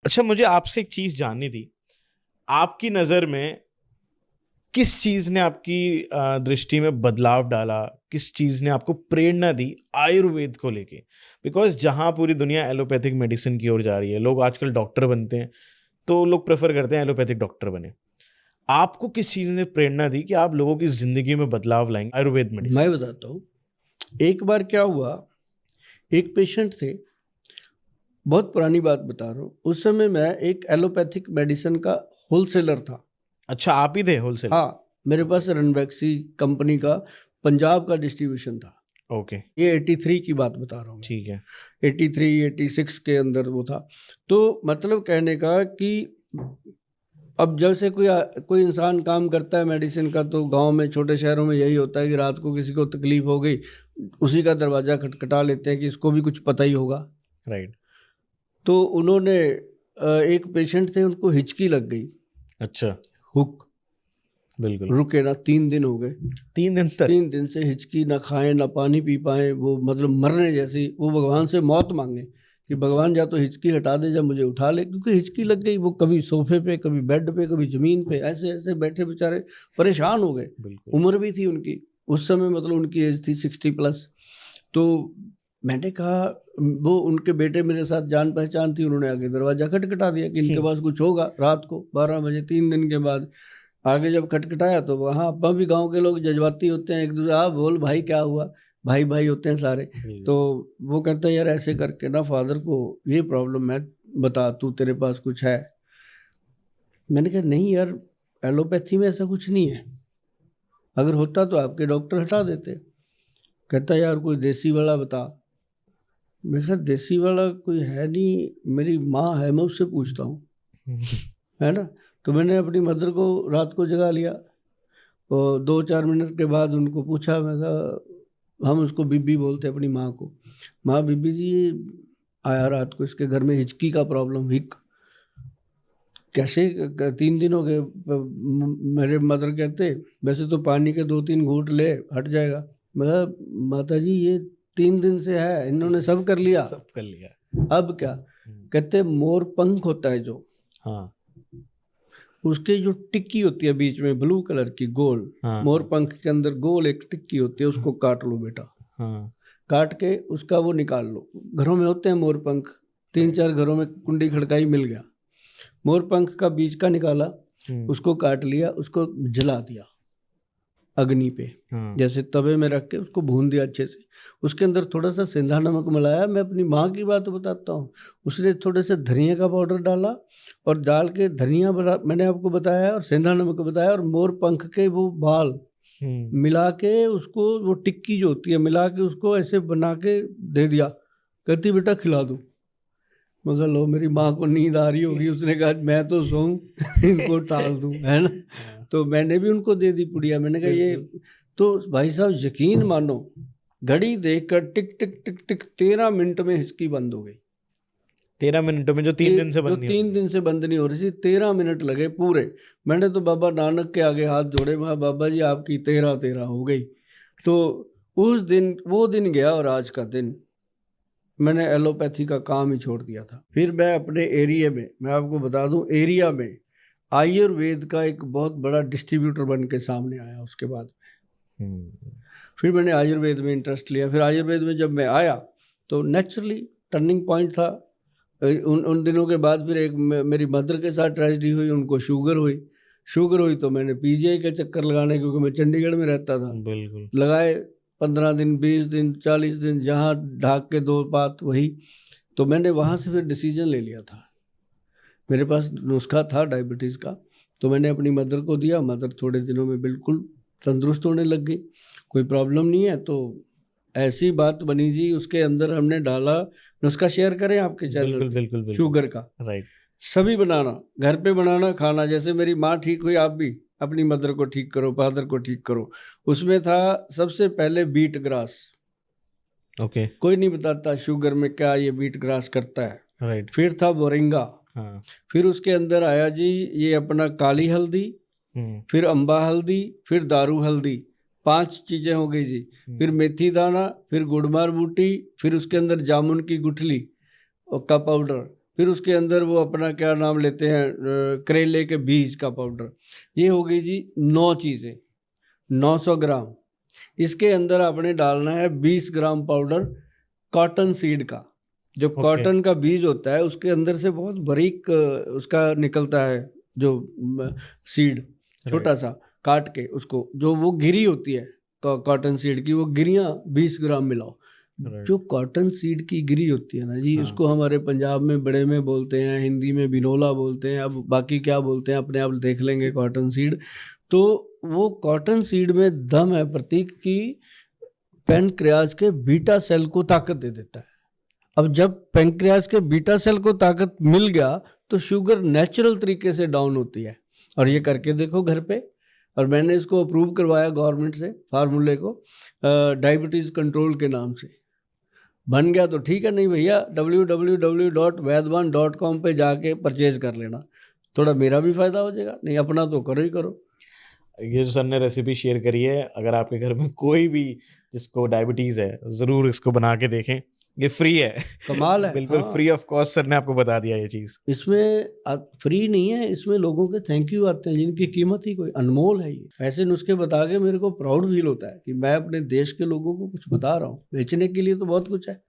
अच्छा, मुझे आपसे एक चीज जाननी थी। आपकी नजर में किस चीज ने आपकी दृष्टि में बदलाव डाला, किस चीज ने आपको प्रेरणा दी आयुर्वेद को लेके? बिकॉज जहां पूरी दुनिया एलोपैथिक मेडिसिन की ओर जा रही है, लोग आजकल डॉक्टर बनते हैं, तो लोग प्रेफर करते हैं एलोपैथिक डॉक्टर बने। आपको किस चीज ने प्रेरणा दी कि आप लोगों की जिंदगी में बदलाव लाएंगे आयुर्वेद मैं मेडिसिन से? बताता हूँ। एक बार क्या हुआ, एक पेशेंट थे, बहुत पुरानी बात बता रहा हूँ। उस समय मैं एक एलोपैथिक मेडिसिन का होलसेलर था। अच्छा, आप ही थे होलसेल? हाँ, मेरे पास रणबैक्सी कंपनी का पंजाब का डिस्ट्रीब्यूशन था। ओके, ये 83 की बात बता रहा हूँ मैं। ठीक है। 83 86 के अंदर वो था। तो मतलब कहने का कि अब जैसे कोई इंसान काम करता है मेडिसिन का, तो गांव में, छोटे शहरों में यही होता है कि रात को किसी को तकलीफ हो गई, उसी का दरवाजा खटखटा लेते हैं कि इसको भी कुछ पता ही होगा। राइट। तो उन्होंने एक पेशेंट थे, उनको हिचकी लग गई। अच्छा। हुक बिल्कुल। रुके ना, 3 दिन हो गए। 3 दिन तक? 3 दिन से हिचकी, ना खाएं ना पानी पी पाए, वो मतलब मरने जैसी। वो भगवान से मौत मांगे कि भगवान या तो हिचकी हटा दे या मुझे उठा ले, क्योंकि हिचकी लग गई। वो कभी सोफे पे, कभी बेड पे, कभी जमीन पे, ऐसे ऐसे बैठे बेचारे परेशान हो गए। बिल्कुल। उम्र भी थी उनकी उस समय, मतलब उनकी एज थी 60+। तो मैंने कहा, वो उनके बेटे मेरे साथ जान पहचान थी, उन्होंने आगे दरवाजा खटखटा दिया कि इनके पास कुछ होगा। रात को 12 बजे 3 दिन के बाद आगे जब खटखटाया, तो वहाँ अपना भी, गांव के लोग जज्बाती होते हैं, एक दूसरे, हाँ बोल भाई क्या हुआ, भाई भाई होते हैं सारे। तो वो कहता है, यार ऐसे करके ना फादर को ये प्रॉब्लम है, बता तू, तेरे पास कुछ है? मैंने कहा नहीं यार, एलोपैथी में ऐसा कुछ नहीं है, अगर होता तो आपके डॉक्टर हटा देते। कहता यार कोई देसी वाला बता। मैं कहा देसी वाला कोई है नहीं, मेरी माँ है, मैं उससे पूछता हूँ, है ना। तो मैंने अपनी मदर को रात को जगा लिया, और 2-4 मिनट के बाद उनको पूछा। मैं कहा, हम उसको बीबी बोलते हैं अपनी माँ को, माँ बीबी जी आया रात को, इसके घर में हिचकी का प्रॉब्लम, हिक कैसे 3 दिन हो गए। मेरे मदर कहते, वैसे तो पानी के 2-3 घूंट ले हट जाएगा। मैं कहा माता जी ये 3 दिन से है, इन्होंने सब कर लिया, सब कर लिया। अब क्या? कहते मोर पंख होता है जो, हाँ। उसके जो टिक्की होती है बीच में ब्लू कलर की गोल, हाँ। मोर पंख के अंदर गोल एक टिक्की होती है, उसको काट लो बेटा। हाँ। काट के उसका वो निकाल लो। घरों में होते हैं मोर पंख, 3-4 घरों में कुंडी खड़काई, मिल गया। मोर पंख का बीज का निकाला, उसको काट लिया, उसको जला दिया अग्नि पे, जैसे तवे में रख के उसको भून दिया अच्छे से। उसके अंदर थोड़ा सा सेंधा नमक मिलाया। मैं अपनी माँ की बात बताता हूँ, उसने थोड़े से धनिया का पाउडर डाला, और डाल के धनिया मैंने आपको बताया, और सेंधा नमक बताया, और मोर पंख के वो बाल मिला के उसको, वो टिक्की जो होती है मिला के, उसको ऐसे बना के दे दिया। कहती बेटा खिला दूँ। मगर लो, मेरी माँ को नींद आ रही होगी, उसने कहा मैं तो सोऊं इनको टाल दूं, है ना। तो मैंने भी उनको दे दी पुड़िया। मैंने कहा ये, तो भाई साहब यकीन मानो, घड़ी देखकर टिक टिक टिक टिक 13 मिनट में हिचकी बंद हो गई। 13 मिनटों में? जो 3 दिन से बंद नहीं हो रही 3 दिन से बंद नहीं हो रही थी, 13 मिनट लगे पूरे। मैंने तो बाबा नानक के आगे हाथ जोड़े, मैं बाबा जी आपकी 13 हो गई। तो उस दिन, वो दिन गया, और आज का दिन मैंने एलोपैथी का काम ही छोड़ दिया था। फिर मैं अपने एरिया में, मैं आपको बता दूं, एरिया में आयुर्वेद का एक बहुत बड़ा डिस्ट्रीब्यूटर बन के सामने आया। उसके बाद फिर मैंने आयुर्वेद में इंटरेस्ट लिया। फिर आयुर्वेद में जब मैं आया, तो नेचुरली टर्निंग पॉइंट था। उन दिनों के बाद फिर एक मेरी मदर के साथ ट्रेजेडी हुई, उनको शुगर हुई। तो मैंने पीजीआई के चक्कर लगाने, क्योंकि मैं चंडीगढ़ में रहता था, बिल्कुल। लगाए 15 दिन, 20 दिन, 40 दिन, जहाँ ढाक के 2 बात वही। तो मैंने वहाँ से फिर डिसीजन ले लिया था। मेरे पास नुस्खा था डायबिटीज़ का, तो मैंने अपनी मदर को दिया। मदर थोड़े दिनों में बिल्कुल तंदुरुस्त होने लग गई, कोई प्रॉब्लम नहीं है। तो ऐसी बात बनी जी, उसके अंदर हमने डाला नुस्खा। शेयर करें आपके चैनल बिल्कुल पे? बिल्कुल बिल्कुल। शुगर का, राइट। सभी बनाना, घर पे बनाना, खाना। जैसे मेरी माँ ठीक हुई, आप भी अपनी मदर को ठीक करो, फादर को ठीक करो। उसमें था सबसे पहले बीट ग्रास। ओके। कोई नहीं बताता शुगर में क्या ये बीट ग्रास करता है। राइट। फिर था मोरिंगा। हाँ। फिर उसके अंदर आया जी ये अपना काली हल्दी, फिर अम्बा हल्दी, फिर दारू हल्दी। 5 चीजें हो गई जी। फिर मेथी दाना, फिर गुड़मार बूटी, फिर उसके अंदर जामुन की गुठली का पाउडर, फिर उसके अंदर वो अपना क्या नाम लेते हैं, करेले के बीज का पाउडर। ये हो गई जी 9 चीज़ें, 900 ग्राम। इसके अंदर आपने डालना है 20 ग्राम पाउडर कॉटन सीड का। जो ओके। कॉटन का बीज होता है उसके अंदर से बहुत बारीक उसका निकलता है जो सीड, छोटा सा काट के उसको, जो वो गिरी होती है कॉटन सीड की, वो गिरियां 20 ग्राम मिलाओ। जो कॉटन सीड की गिरी होती है ना जी, हाँ। उसको हमारे पंजाब में बड़े में बोलते हैं, हिंदी में बिनोला बोलते हैं, अब बाकी क्या बोलते हैं अपने आप देख लेंगे। कॉटन सीड, तो वो कॉटन सीड में दम है प्रतीक की, पैनक्रियाज के बीटा सेल को ताकत दे देता है। अब जब पैनक्रियाज के बीटा सेल को ताकत मिल गया तो शुगर नेचुरल तरीके से डाउन होती है। और ये करके देखो घर पे, और मैंने इसको अप्रूव करवाया गवर्नमेंट से, फार्मूले को, डायबिटीज़ कंट्रोल के नाम से। बन गया तो ठीक है, नहीं भैया www.vaidwan.com पे जाके परचेज कर लेना, थोड़ा मेरा भी फायदा हो जाएगा, नहीं अपना तो करो ही करो। ये जो सर ने रेसिपी शेयर करी है, अगर आपके घर में कोई भी जिसको डायबिटीज है ज़रूर इसको बना के देखें, ये फ्री है। कमाल है। बिल्कुल हाँ। फ्री ऑफ कॉस्ट सर ने आपको बता दिया ये चीज़। इसमें फ्री नहीं है, इसमें लोगों के थैंक यू आते हैं जिनकी कीमत ही कोई अनमोल है। ये ऐसे नुस्खे बता के मेरे को प्राउड फील होता है कि मैं अपने देश के लोगों को कुछ बता रहा हूँ। बेचने के लिए तो बहुत कुछ है।